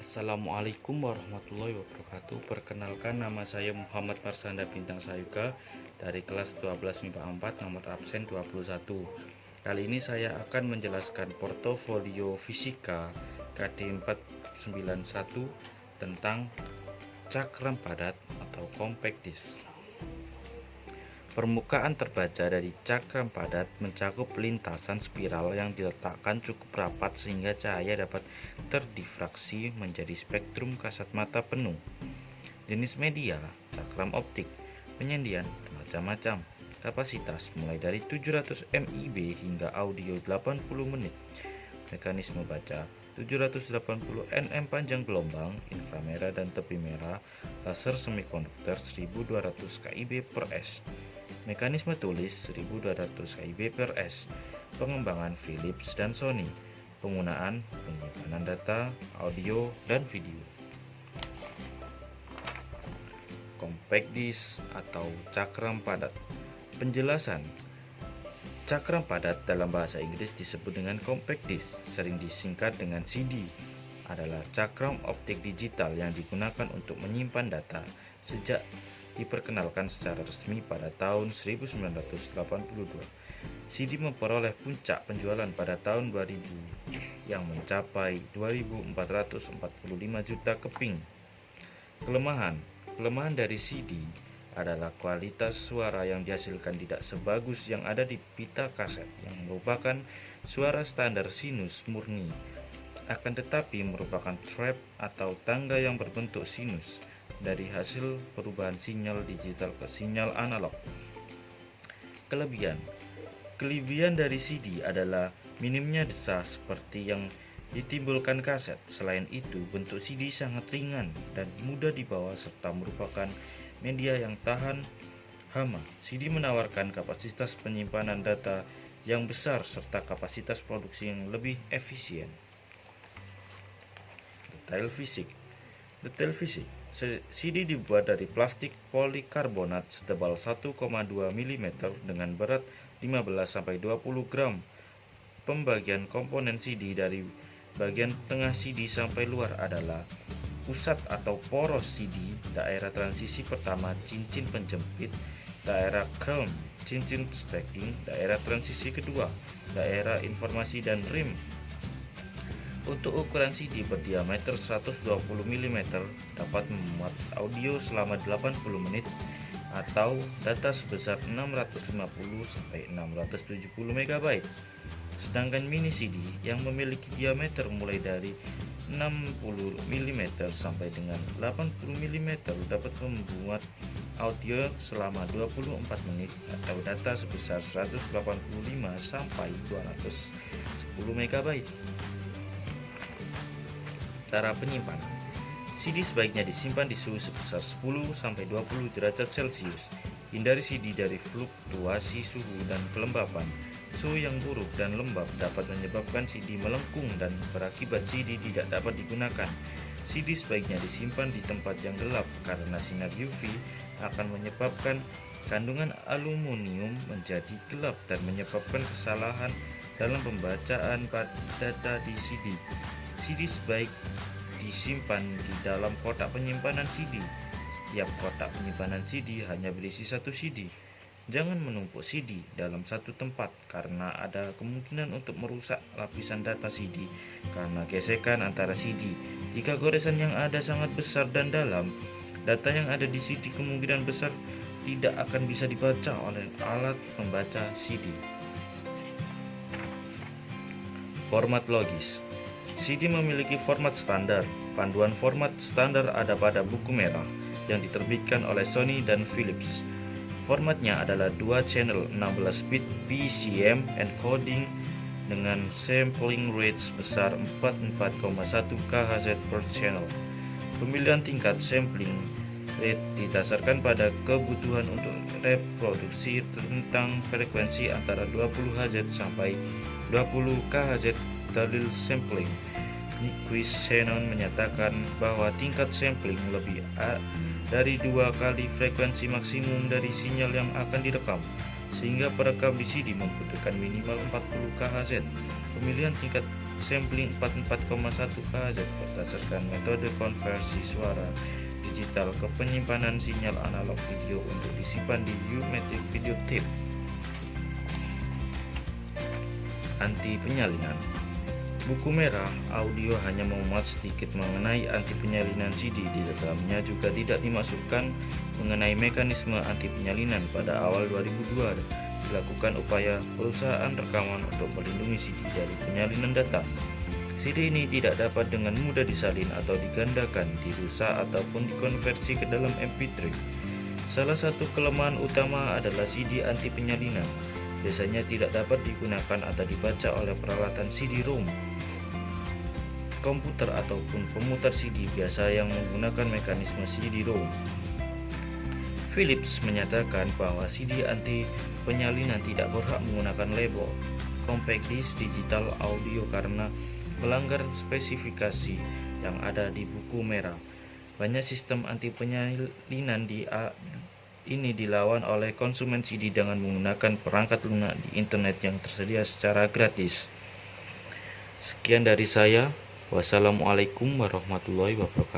Assalamualaikum warahmatullahi wabarakatuh. Perkenalkan, nama saya Muhammad Marsanda Bintang Sayuga dari kelas 12 MIPA 4 nomor absen 21. Kali ini saya akan menjelaskan portofolio fisika KD 491 tentang cakram padat atau compact disc. Permukaan terbaca dari cakram padat mencakup lintasan spiral yang diletakkan cukup rapat sehingga cahaya dapat terdifraksi menjadi spektrum kasat mata penuh. Jenis media cakram optik, penyajian macam-macam, kapasitas mulai dari 700 MIB hingga audio 80 menit. Mekanisme baca 780 nm panjang gelombang, inframerah dan tepi merah, laser semikonduktor 1200 kIB per S. Mekanisme tulis 1200 kIB per S. Pengembangan Philips dan Sony. Penggunaan penyimpanan data, audio, dan video. Compact disc atau cakram padat. Penjelasan. Cakram padat dalam bahasa Inggris disebut dengan compact disc, sering disingkat dengan CD. Adalah cakram optik digital yang digunakan untuk menyimpan data sejak diperkenalkan secara resmi pada tahun 1982. CD memperoleh puncak penjualan pada tahun 2000 yang mencapai 2.445 juta keping. Kelemahan dari CD adalah kualitas suara yang dihasilkan tidak sebagus yang ada di pita kaset yang merupakan suara standar sinus murni, akan tetapi merupakan trap atau tangga yang berbentuk sinus dari hasil perubahan sinyal digital ke sinyal analog. Kelebihan dari CD adalah minimnya desas seperti yang ditimbulkan kaset. Selain itu, bentuk CD sangat ringan dan mudah dibawa serta merupakan media yang tahan hama. CD menawarkan kapasitas penyimpanan data yang besar serta kapasitas produksi yang lebih efisien. Detail fisik. CD dibuat dari plastik polikarbonat setebal 1,2 mm dengan berat 15-20 gram. Pembagian komponen CD dari bagian tengah CD sampai luar adalah pusat atau poros CD, daerah transisi pertama cincin penjepit, daerah culm cincin stacking, daerah transisi kedua, daerah informasi dan rim. Untuk ukuran CD berdiameter 120 mm dapat memuat audio selama 80 menit atau data sebesar 650-670 MB. Sedangkan mini CD yang memiliki diameter mulai dari 60 mm sampai dengan 80 mm dapat memuat audio selama 24 menit atau data sebesar 185 sampai 210 MB. Cara penyimpanan. CD sebaiknya disimpan di suhu sebesar 10-20 derajat Celcius. Hindari CD dari fluktuasi suhu dan kelembapan. Suhu yang buruk dan lembab dapat menyebabkan CD melengkung dan berakibat CD tidak dapat digunakan. CD sebaiknya disimpan di tempat yang gelap karena sinar UV akan menyebabkan kandungan aluminium menjadi gelap dan menyebabkan kesalahan dalam pembacaan data di CD. CD sebaik disimpan di dalam kotak penyimpanan CD. Setiap kotak penyimpanan CD hanya berisi satu CD. Jangan menumpuk CD dalam satu tempat karena ada kemungkinan untuk merusak lapisan data CD karena gesekan antara CD. Jika goresan yang ada sangat besar dan dalam, data yang ada di CD kemungkinan besar tidak akan bisa dibaca oleh alat pembaca CD. Format logis. CD memiliki format standar. Panduan format standar ada pada buku merah yang diterbitkan oleh Sony dan Philips. Formatnya adalah 2 channel 16 bit PCM encoding dengan sampling rate sebesar 44,1 kHz per channel. Pemilihan tingkat sampling rate didasarkan pada kebutuhan untuk reproduksi tentang frekuensi antara 20 Hz sampai 20 kHz dalil sampling. Nicholas Shannon menyatakan bahwa tingkat sampling lebih dari 2 kali frekuensi maksimum dari sinyal yang akan direkam, sehingga perekam di CD membutuhkan minimal 40 kHz. Pemilihan tingkat sampling 44,1 kHz berdasarkan metode konversi suara digital ke penyimpanan sinyal analog video untuk disimpan di U-Matic Video Tape. Anti penyalinan. Buku merah audio hanya memuat sedikit mengenai anti penyalinan CD. Di dalamnya juga tidak dimasukkan mengenai mekanisme anti penyalinan. Pada awal 2002 dilakukan upaya perusahaan rekaman untuk melindungi CD dari penyalinan data. CD ini tidak dapat dengan mudah disalin atau digandakan, dirusak ataupun dikonversi ke dalam MP3. Salah satu kelemahan utama adalah CD anti penyalinan. Biasanya tidak dapat digunakan atau dibaca oleh peralatan CD-ROM, komputer ataupun pemutar CD biasa yang menggunakan mekanisme CD-ROM. Philips menyatakan bahwa CD anti penyalinan tidak berhak menggunakan label compact disc digital audio karena melanggar spesifikasi yang ada di buku merah. Banyak sistem anti penyalinan ini dilawan oleh konsumen CD dengan menggunakan perangkat lunak di internet yang tersedia secara gratis. Sekian dari saya. Wassalamualaikum warahmatullahi wabarakatuh.